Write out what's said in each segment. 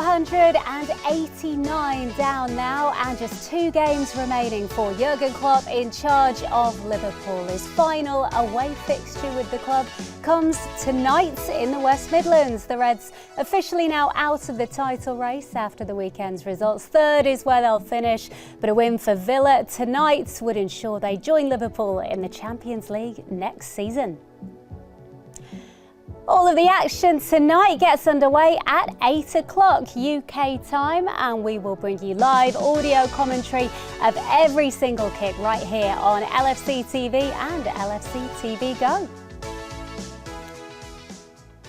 489 down now, and just 2 games remaining for Jurgen Klopp in charge of Liverpool. His final away fixture with the club comes tonight in the West Midlands. The Reds officially now out of the title race after the weekend's results. Third is where they'll finish, but a win for Villa tonight would ensure they join Liverpool in the Champions League next season. All of the action tonight gets underway at 8 o'clock UK time, and we will bring you live audio commentary of every single kick right here on LFC TV and LFC TV Go.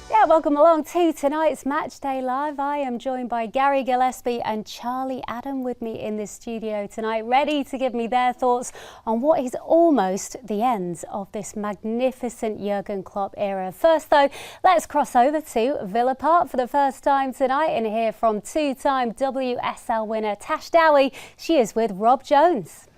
Yeah, welcome along to tonight's Matchday Live. I am joined by Gary Gillespie and Charlie Adam with me in this studio tonight, ready to give me their thoughts on what is almost the end of this magnificent Jurgen Klopp era. First though, let's cross over to Villa Park for the first time tonight and hear from two-time WSL winner Tash Dowie. She is with Rob Jones.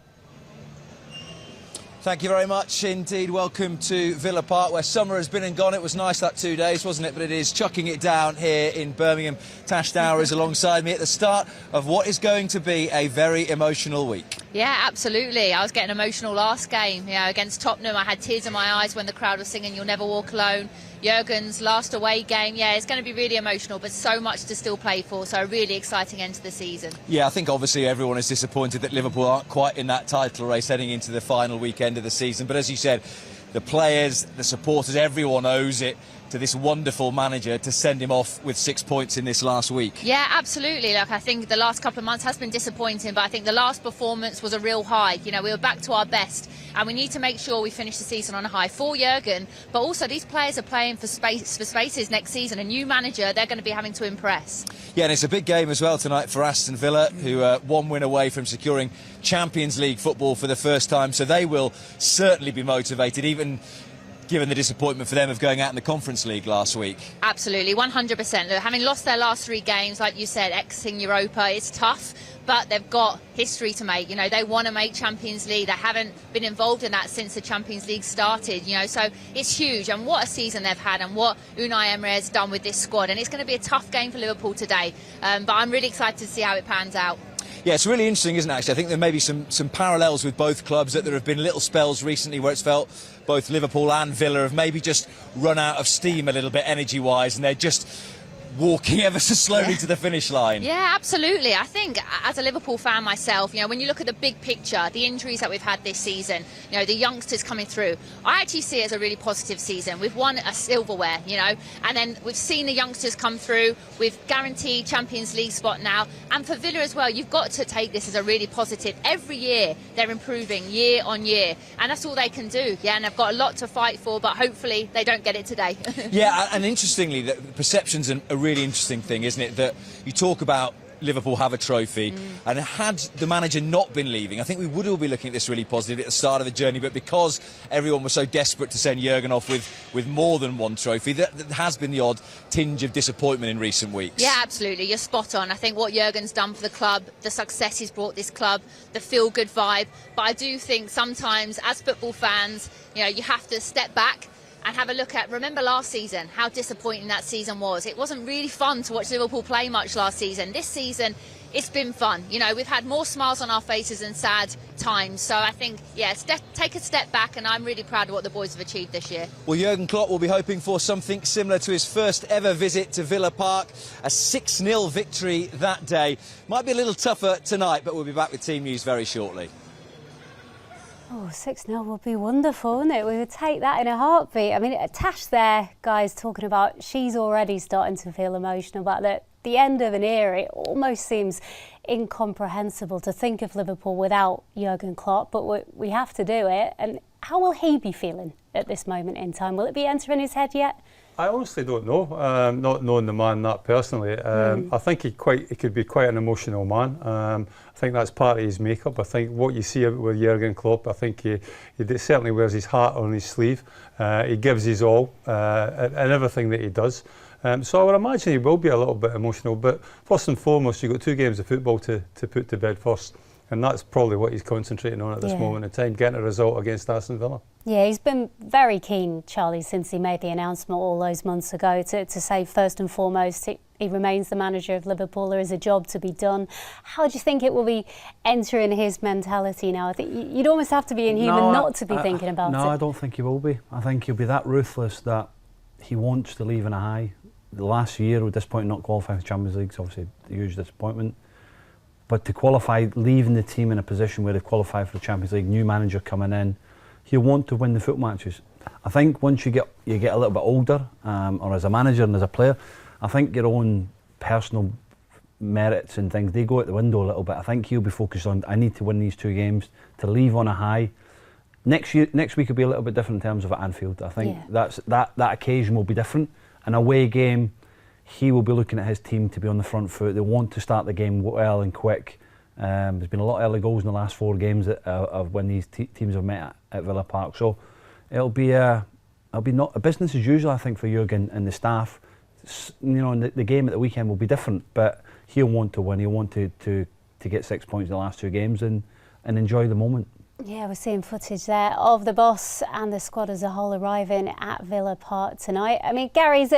Thank you very much indeed. Welcome to Villa Park, where summer has been and gone. It was nice that 2 days, wasn't it? But it is chucking it down here in Birmingham. Tash Dowie is alongside me at the start of what is going to be a very emotional week. Yeah, absolutely. I was getting emotional last game, against Tottenham. I had tears in my eyes when the crowd was singing "You'll Never Walk Alone." Jurgen's last away game, it's going to be really emotional, but so much to still play for, so a really exciting end to the season. Yeah, I think obviously everyone is disappointed that Liverpool aren't quite in that title race heading into the final weekend of the season, but as you said, the players, the supporters, everyone owes it to this wonderful manager to send him off with 6 points in this last week. Yeah, absolutely. Look, I think the last couple of months has been disappointing, but I think the last performance was a real high. We were back to our best, and we need to make sure we finish the season on a high for Jurgen, but also these players are playing for spaces next season. A new manager, they're going to be having to impress. Yeah, and it's a big game as well tonight for Aston Villa, who are one win away from securing Champions League football for the first time, so they will certainly be motivated, even given the disappointment for them of going out in the Conference League last week. Absolutely, 100%. Having lost their last 3 games, like you said, exiting Europa, it's tough, but they've got history to make. They want to make Champions League. They haven't been involved in that since the Champions League started, so it's huge. And what a season they've had, and what Unai Emery has done with this squad. And it's going to be a tough game for Liverpool today, but I'm really excited to see how it pans out. Yeah, it's really interesting, isn't it, actually? I think there may be some parallels with both clubs, that there have been little spells recently where it's felt both Liverpool and Villa have maybe just run out of steam a little bit energy-wise, and they're just walking ever so slowly to the finish line. Yeah, absolutely. I think as a Liverpool fan myself, when you look at the big picture, the injuries that we've had this season, the youngsters coming through, I actually see it as a really positive season. We've won a silverware, and then we've seen the youngsters come through. We've guaranteed Champions League spot now. And for Villa as well, you've got to take this as a really positive. Every year they're improving year on year, and that's all they can do. Yeah, and they've got a lot to fight for, but hopefully they don't get it today. Yeah, and interestingly, the perception's a really interesting thing, isn't it, that you talk about Liverpool have a trophy, and had the manager not been leaving, I think we would all be looking at this really positive at the start of the journey, but because everyone was so desperate to send Jurgen off with more than one trophy, there has been the odd tinge of disappointment in recent weeks. Yeah, absolutely, you're spot on. I think what Jurgen's done for the club, the success he's brought this club, the feel-good vibe, but I do think sometimes as football fans, you have to step back and have a look at, remember last season, how disappointing that season was. It wasn't really fun to watch Liverpool play much last season. This season, it's been fun. We've had more smiles on our faces than sad times. So I think, take a step back, and I'm really proud of what the boys have achieved this year. Well, Jurgen Klopp will be hoping for something similar to his first ever visit to Villa Park. A 6-0 victory that day. Might be a little tougher tonight, but we'll be back with team news very shortly. Oh, 6-0 would be wonderful, wouldn't it? We would take that in a heartbeat. I mean, Tash there, guys, talking about she's already starting to feel emotional about the end of an era. It almost seems incomprehensible to think of Liverpool without Jurgen Klopp, but we have to do it. And how will he be feeling at this moment in time? Will it be entering his head yet? I honestly don't know, not knowing the man that personally. I think he could be quite an emotional man. I think that's part of his makeup. I think what you see with Jurgen Klopp, I think he certainly wears his heart on his sleeve. He gives his all in everything that he does. So I would imagine he will be a little bit emotional, but first and foremost, you've got 2 games of football to put to bed first. And that's probably what he's concentrating on at this moment in time, getting a result against Aston Villa. Yeah, he's been very keen, Charlie, since he made the announcement all those months ago to say first and foremost he remains the manager of Liverpool. There is a job to be done. How do you think it will be entering his mentality now? I think you'd almost have to be inhuman not to be thinking about it. No, I don't think he will be. I think he'll be that ruthless that he wants to leave in a high. The last year, with this point, not qualifying for Champions League, is obviously a huge disappointment. But to qualify, leaving the team in a position where they qualify for the Champions League, new manager coming in, he'll want to win the foot matches. I think once you get a little bit older, or as a manager and as a player, I think your own personal merits and things, they go out the window a little bit. I think he'll be focused on, I need to win these 2 games to leave on a high. Next week will be a little bit different in terms of at Anfield. I think that occasion will be different. An away game, he will be looking at his team to be on the front foot. They want to start the game well and quick. There's been a lot of early goals in the last 4 games of when these teams have met at Villa Park. So it'll be not a business as usual, I think, for Jurgen and the staff. You know, the game at the weekend will be different, but he'll want to win. He'll want to get 6 points in the last 2 games and enjoy the moment. Yeah, we're seeing footage there of the boss and the squad as a whole arriving at Villa Park tonight. I mean, Gary's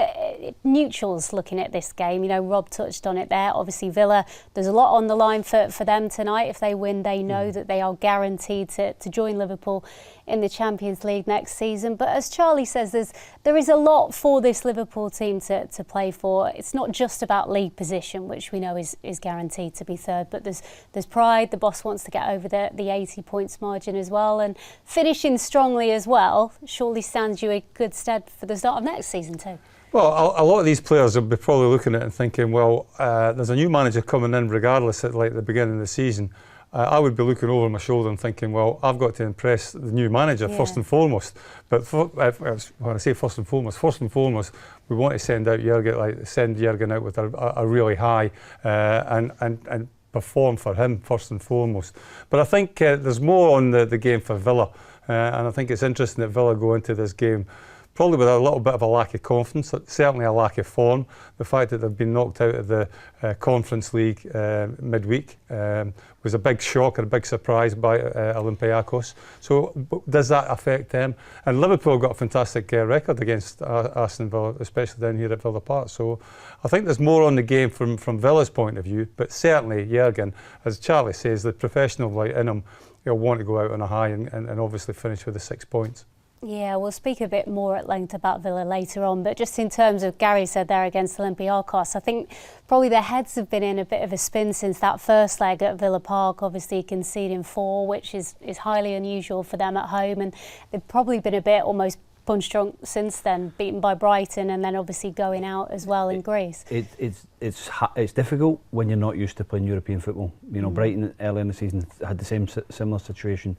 neutrals looking at this game. You know, Rob touched on it there. Obviously, Villa, there's a lot on the line for them tonight. If they win, they know that they are guaranteed to join Liverpool in the Champions League next season. But as Charlie says, there is a lot for this Liverpool team to play for. It's not just about league position, which we know is guaranteed to be third, but there's pride. The boss wants to get over the 80 points margin as well, and finishing strongly as well surely stands you in good stead for the start of next season too. Well, a lot of these players will be probably looking at it and thinking, well, there's a new manager coming in regardless at like the beginning of the season. I would be looking over my shoulder and thinking, well, I've got to impress the new manager first and foremost. But when I say first and foremost, we want to send Jurgen out with a really high and perform for him first and foremost. But I think there's more on the game for Villa, and I think it's interesting that Villa go into this game probably with a little bit of a lack of confidence, certainly a lack of form. The fact that they've been knocked out of the Conference League midweek was a big shock and a big surprise by Olympiacos. So does that affect them? And Liverpool got a fantastic record against Aston Villa, especially down here at Villa Park. So I think there's more on the game from Villa's point of view, but certainly Jurgen, as Charlie says, the professional in him, he'll want to go out on a high and obviously finish with the 6 points. Yeah, we'll speak a bit more at length about Villa later on, but just in terms of Gary said there against Olympiacos, I think probably their heads have been in a bit of a spin since that first leg at Villa Park, obviously conceding 4, which is highly unusual for them at home, and they've probably been a bit almost punch drunk since then, beaten by Brighton and then obviously going out as well in Greece. It's difficult when you're not used to playing European football. You know, Brighton early in the season had the similar situation.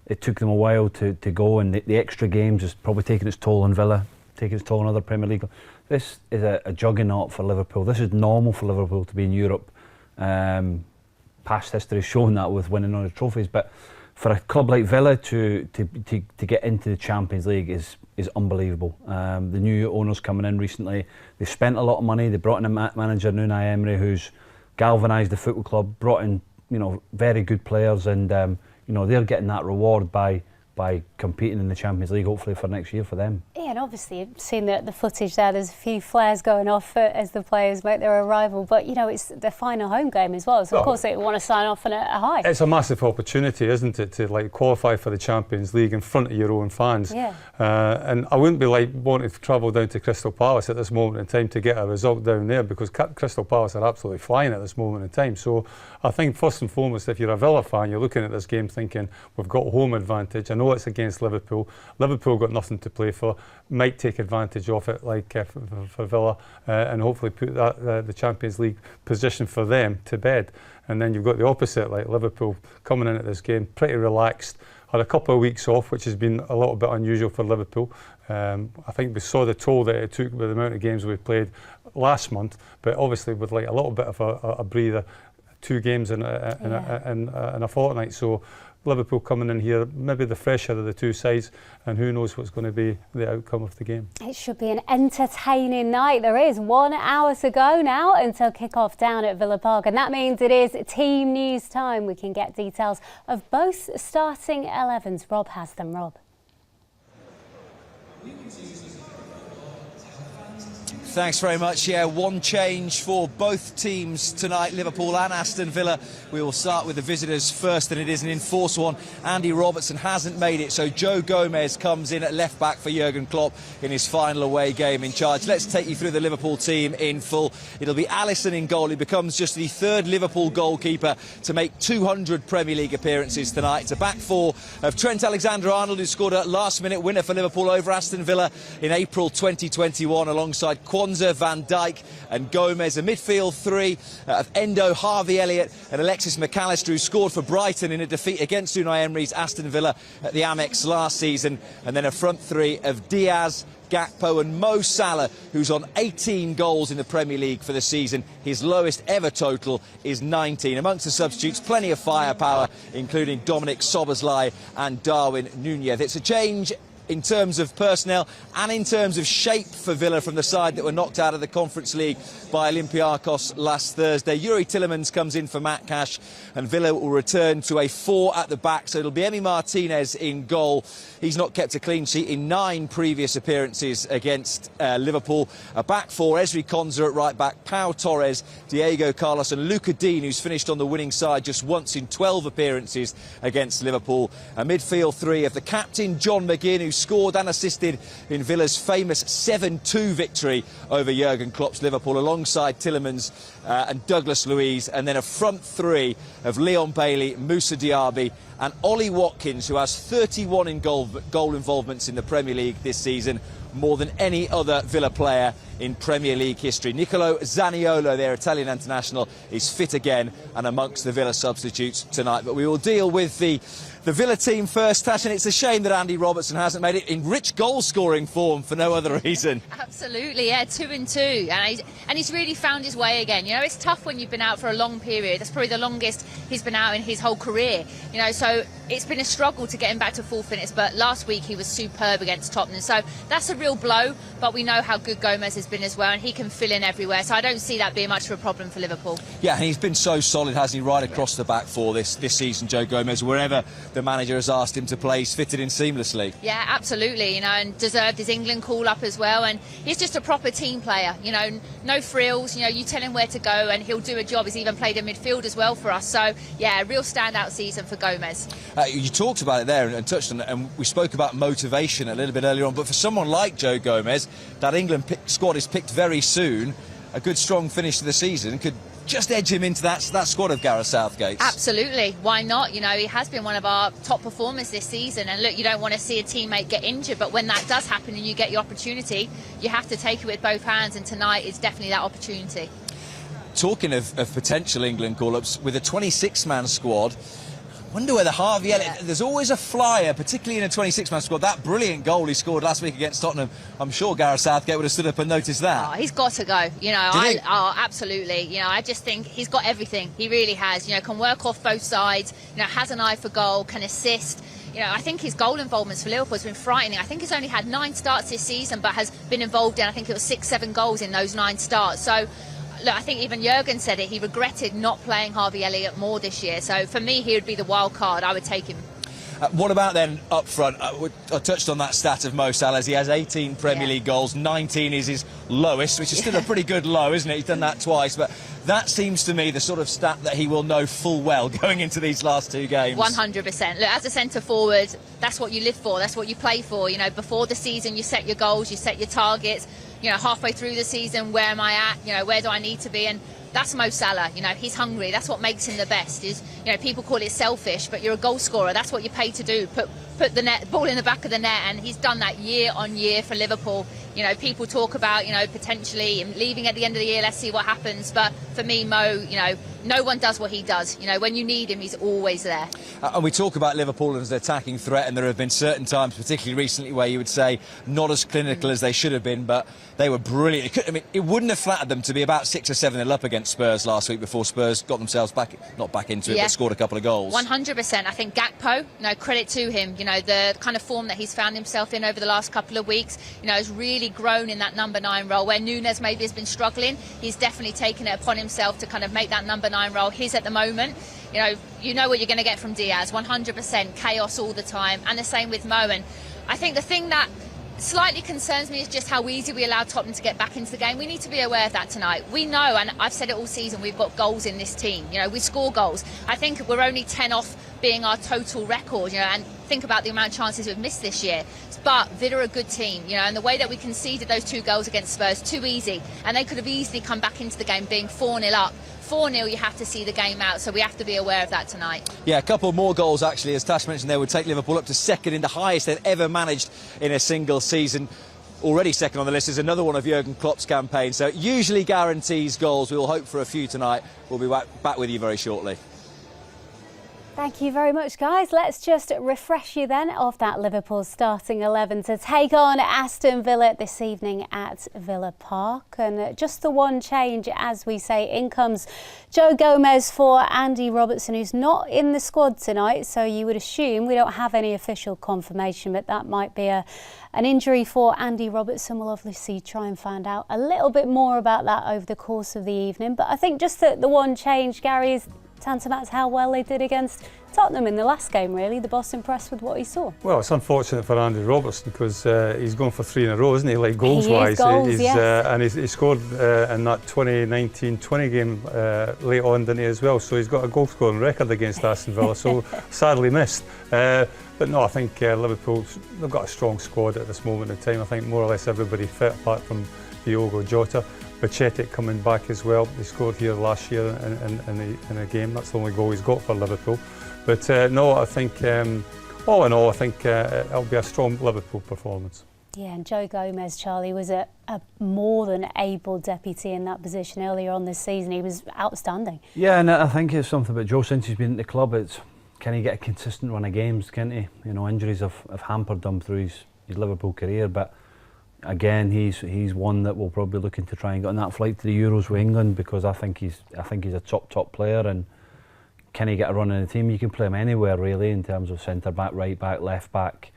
It took them a while to go, and the extra games is probably taking its toll on Villa, taking its toll on other Premier League. This is a juggernaut for Liverpool. This is normal for Liverpool to be in Europe. Past history has shown that with winning on the trophies, but for a club like Villa to get into the Champions League is unbelievable. The new owners coming in recently, they spent a lot of money. They brought in a manager, Unai Emery, who's galvanised the football club, brought in very good players, and they're getting that reward by competing in the Champions League, hopefully for next year for them. Yeah, and obviously you've seen the footage there. There's a few flares going off as the players make their arrival, but it's their final home game as well, so of course they want to sign off on a high. It's a massive opportunity, isn't it, to qualify for the Champions League in front of your own fans. Yeah. And I wouldn't be wanting to travel down to Crystal Palace at this moment in time to get a result down there, because Crystal Palace are absolutely flying at this moment in time. So I think first and foremost, if you're a Villa fan, you're looking at this game thinking, we've got home advantage. I know it's against Liverpool. Liverpool got nothing to play for. Might take advantage of it, like for Villa, and hopefully put the Champions League position for them to bed. And then you've got the opposite, like Liverpool coming in at this game pretty relaxed. Had a couple of weeks off, which has been a little bit unusual for Liverpool. I think we saw the toll that it took with the amount of games we played last month, but obviously with like a little bit of a breather, 2 games in a fortnight. So Liverpool coming in here, maybe the fresher of the 2 sides, and who knows what's going to be the outcome of the game. It should be an entertaining night. There is 1 hour to go now until kick-off down at Villa Park, and that means it is team news time. We can get details of both starting 11s. Rob has them. Rob. Thanks very much. Yeah, one change for both teams tonight, Liverpool and Aston Villa. We will start with the visitors first, and it is an enforced one. Andy Robertson hasn't made it, so Joe Gomez comes in at left-back for Jurgen Klopp in his final away game in charge. Let's take you through the Liverpool team in full. It'll be Alisson in goal. He becomes just the third Liverpool goalkeeper to make 200 Premier League appearances tonight. It's a back four of Trent Alexander-Arnold, who scored a last-minute winner for Liverpool over Aston Villa in April 2021, alongside Kwanzaa, Van Dijk and Gomez. A midfield three of Endo, Harvey Elliott and Alexis McAllister, who scored for Brighton in a defeat against Unai Emery's Aston Villa at the Amex last season. And then a front three of Diaz, Gakpo and Mo Salah, who's on 18 goals in the Premier League for the season. His lowest ever total is 19. Amongst the substitutes, plenty of firepower, including Dominic Szoboszlai and Darwin Núñez. It's a change in terms of personnel and in terms of shape for Villa from the side that were knocked out of the Conference League by Olympiacos last Thursday. Yuri Tielemans comes in for Matt Cash, and Villa will return to a four at the back, so it'll be Emi Martinez in goal. He's not kept a clean sheet in 9 previous appearances against Liverpool. A back four, Ezri Konsa at right back, Pau Torres, Diego Carlos and Luca Dean, who's finished on the winning side just once in 12 appearances against Liverpool. A midfield three of the captain, John McGinn, who scored and assisted in Villa's famous 7-2 victory over Jurgen Klopp's Liverpool, alongside Tielemans and Douglas Luiz. And then a front three of Leon Bailey, Moussa Diaby and Ollie Watkins, who has 31 in goal involvements in the Premier League this season, more than any other Villa player in Premier League history. Nicolo Zaniolo, their Italian international, is fit again and amongst the Villa substitutes tonight. But we will deal with the Villa team first, Tash, and it's a shame that Andy Robertson hasn't made it in rich goal-scoring form for no other reason. Absolutely, yeah, 2 and 2, and he's really found his way again. You know, it's tough when you've been out for a long period. That's probably the longest he's been out in his whole career. You know, so it's been a struggle to get him back to full fitness. But last week he was superb against Tottenham, so that's a real blow. But we know how good Gomez has been as well, and he can fill in everywhere. So I don't see that being much of a problem for Liverpool. Yeah, and he's been so solid, hasn't he, right across the back four this season, Joe Gomez. Wherever the manager has asked him to play, he's fitted in seamlessly. Yeah, absolutely, you know, and deserved his England call-up as well. And he's just a proper team player, you know, no frills. You know, you tell him where to go and he'll do a job. He's even played in midfield as well for us. So, yeah, a real standout season for Gomez. You talked about it there and touched on it, and we spoke about motivation a little bit earlier on. But for someone like Joe Gomez, that England squad is picked very soon. A good, strong finish to the season could just edge him into that squad of Gareth Southgate's. Absolutely, why not? You know, he has been one of our top performers this season, and look, you don't want to see a teammate get injured, but when that does happen and you get your opportunity, you have to take it with both hands, and tonight is definitely that opportunity. Talking of potential England call-ups, with a 26-man squad, I wonder whether Harvey Elliott, there's always a flyer, particularly in a 26-man squad. That brilliant goal he scored last week against Tottenham, I'm sure Gareth Southgate would have stood up and noticed that. Oh, he's got to go, you know. Absolutely. You know, I just think he's got everything. He really has. You know, can work off both sides, you know, has an eye for goal, can assist. You know, I think his goal involvements for Liverpool has been frightening. I think he's only had 9 starts this season, but has been involved in, I think it was 6-7 goals in those 9 starts. So, look, I think even Jurgen said it. He regretted not playing Harvey Elliott more this year. So for me, he would be the wild card. I would take him. What about then up front? I touched on that stat of Mo Salah. He has 18 Premier League goals. 19 is his lowest, which is still a pretty good low, isn't it? He's done that twice. But that seems to me the sort of stat that he will know full well going into these last 2 games. 100%. Look, as a centre-forward, that's what you live for. That's what you play for. You know, before the season, you set your goals, you set your targets. You know, halfway through the season, where am I at? You know, where do I need to be? And that's Mo Salah. You know, he's hungry. That's what makes him the best. Is, you know, people call it selfish, but you're a goal scorer. That's what you're paid to do. Put the ball in the back of the net, and he's done that year on year for Liverpool. You know, people talk about, you know, potentially him leaving at the end of the year. Let's see what happens. But for me, Mo, you know, no one does what he does. You know, when you need him, he's always there. And we talk about Liverpool as an attacking threat, and there have been certain times, particularly recently, where you would say not as clinical as they should have been, but they were brilliant. It wouldn't have flattered them to be about 6 or 7-0 up against Spurs last week before Spurs got themselves not back into it, but scored a couple of goals. 100%. I think Gakpo, no credit to him. You know, the kind of form that he's found himself in over the last couple of weeks, you know, has really grown in that number 9 role. Where Núñez maybe has been struggling, he's definitely taken it upon himself to kind of make that number 9 role his at the moment. You know what you're going to get from Diaz. 100% chaos all the time, and the same with Mo. And I think the thing that slightly concerns me is just how easy we allow Tottenham to get back into the game. We need to be aware of that tonight. We know, and I've said it all season, we've got goals in this team. You know, we score goals. I think we're only 10 off being our total record, you know, and think about the amount of chances we've missed this year. But Villa are a good team, you know, and the way that we conceded those 2 goals against Spurs, too easy. And they could have easily come back into the game being 4-0 up. 4-0, you have to see the game out, so we have to be aware of that tonight. Yeah, a couple more goals actually, as Tash mentioned there, would take Liverpool up to second in the highest they've ever managed in a single season. Already second on the list is another one of Jurgen Klopp's campaigns, so it usually guarantees goals. We'll hope for a few tonight. We'll be back with you very shortly. Thank you very much, guys. Let's just refresh you then of that Liverpool starting 11 to take on Aston Villa this evening at Villa Park. And just the one change, as we say, in comes Joe Gomez for Andy Robertson, who's not in the squad tonight. So you would assume, we don't have any official confirmation, but that might be an injury for Andy Robertson. We'll obviously try and find out a little bit more about that over the course of the evening. But I think just the one change, Gary, is tantamount to how well they did against Tottenham in the last game, really. The boss impressed with what he saw. Well, it's unfortunate for Andy Robertson because he's going for 3 in a row, isn't he? Like goals-wise. Yes. And he scored in that 2019-20 game late on, didn't he, as well? So he's got a goal-scoring record against Aston Villa, so sadly missed. But no, I think Liverpool, they've got a strong squad at this moment in time. I think more or less everybody fit, apart from Diogo Jota. Bacetic coming back as well. He scored here last year in a game. That's the only goal he's got for Liverpool. But no, I think all in all, I think it'll be a strong Liverpool performance. Yeah, and Joe Gomez, Charlie, was a more than able deputy in that position earlier on this season. He was outstanding. Yeah, and I think it's something about Joe since he's been at the club. It's can he get a consistent run of games? Can't he? You know, injuries have hampered him through his Liverpool career, but again, he's one that will probably looking to try and get on that flight to the Euros with England, because I think he's a top player, and can he get a run in the team? You can play him anywhere really in terms of centre back, right back, left back.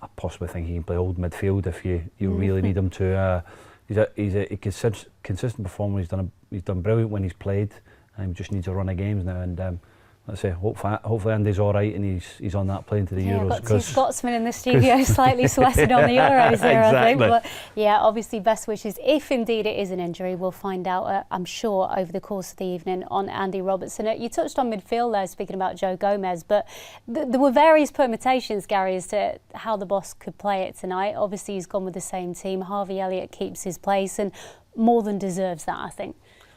I possibly think he can play old midfield if you really need him to. He's a consistent performer. He's done brilliant when he's played, and he just needs a run of games now. And let's say hopefully Andy's all right and he's on that plane to the Euros. Got 2 Scotsmen in the studio slightly sweating on the Euros there, exactly. I think. But yeah, obviously best wishes. If indeed it is an injury, we'll find out, I'm sure, over the course of the evening on Andy Robertson. You touched on midfield there, speaking about Joe Gomez, but there were various permutations, Gary, as to how the boss could play it tonight. Obviously he's gone with the same team. Harvey Elliott keeps his place and more than deserves that, I think.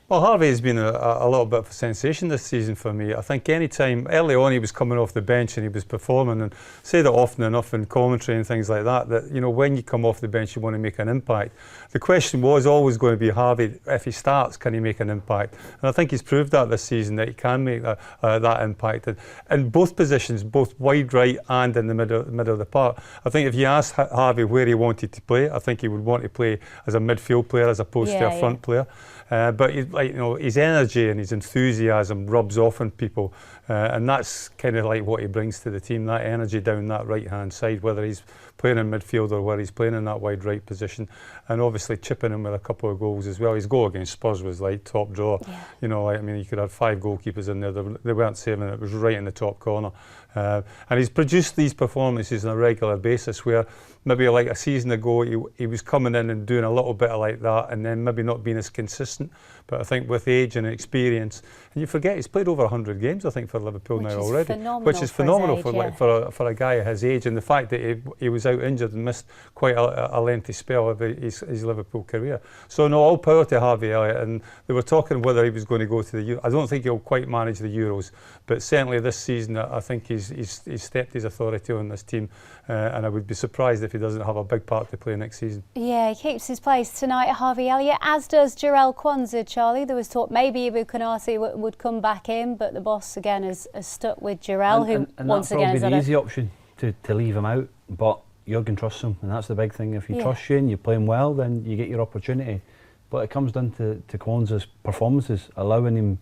Well, Harvey has been a little bit of a sensation this season for me. I think any time early on he was coming off the bench and he was performing, and say that often enough in commentary and things like that, you know, when you come off the bench you want to make an impact. The question was always going to be, Harvey, if he starts, can he make an impact? And I think he's proved that this season, that he can make that impact. And in both positions, both wide right and in the middle of the park. I think if you ask Harvey where he wanted to play, I think he would want to play as a midfield player as opposed to a front player. But his energy and his enthusiasm rubs off on people, and that's kind of like what he brings to the team, that energy down that right-hand side, whether he's playing in midfield or whether he's playing in that wide right position, and obviously chipping in with a couple of goals as well. His goal against Spurs was like top draw. Yeah. You know, I mean, you could have 5 goalkeepers in there, they weren't saving it, it was right in the top corner. And he's produced these performances on a regular basis where maybe like a season ago he was coming in and doing a little bit of like that and then maybe not being as consistent. But I think with age and experience, and you forget he's played over 100 games I think for Liverpool now already, which is phenomenal for a guy of his age, and the fact that he was out injured and missed quite a lengthy spell of his Liverpool career. So no, all power to Harvey Elliott, and they were talking whether he was going to go to the Euros. I don't think he'll quite manage the Euros, but certainly this season I think he's stepped his authority on this team, and I would be surprised if he doesn't have a big part to play next season. Yeah, he keeps his place tonight, Harvey Elliott, as does Jarell Quansah, Charlie. There was talk maybe Ibu Konate would come back in, but the boss again has stuck with Jarell, and once again is the easy option to leave him out, but Jurgen trusts him, and that's the big thing. If he trusts you and you play him well, then you get your opportunity. But it comes down to Quansah's performances, allowing him,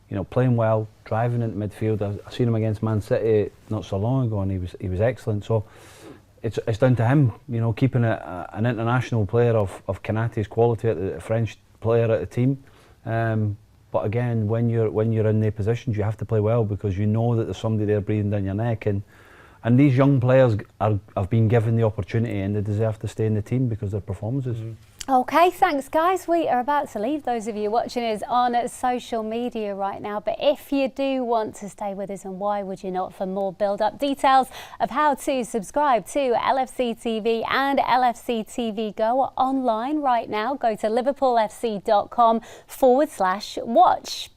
you know, playing well, driving into midfield. I seen him against Man City not so long ago, and he was excellent. So it's down to him, you know, keeping an international player of Konaté's quality, a French player at the team. But again, when you're in the positions, you have to play well, because you know that there's somebody there breathing down your neck. And And these young players have been given the opportunity and they deserve to stay in the team because of their performances. Okay, thanks guys. We are about to leave those of you watching us on social media right now, but if you do want to stay with us, and why would you not, for more build-up details of how to subscribe to LFC TV and LFC TV Go online right now, go to liverpoolfc.com/watch.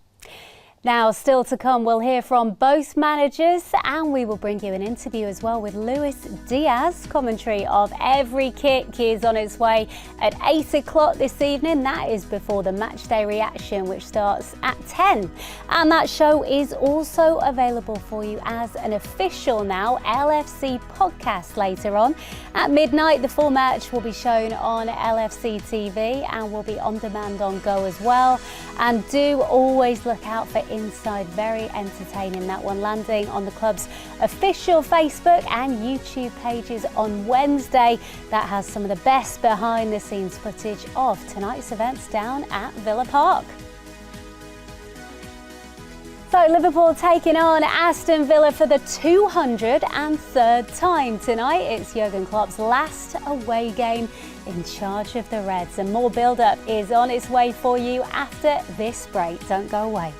Now, still to come, we'll hear from both managers and we will bring you an interview as well with Luis Diaz. Commentary of every kick is on its way at 8 o'clock this evening. That is before the Matchday reaction, which starts at 10. And that show is also available for you as an official now LFC podcast later on. At midnight, the full match will be shown on LFC TV and will be on demand on Go as well. And do always look out for Inside, very entertaining, that one landing on the club's official Facebook and YouTube pages on Wednesday. That has some of the best behind the scenes footage of tonight's events down at Villa Park. So Liverpool taking on Aston Villa for the 203rd time tonight. It's Jurgen Klopp's last away game in charge of the Reds, and more build-up is on its way for you after this break. Don't go away.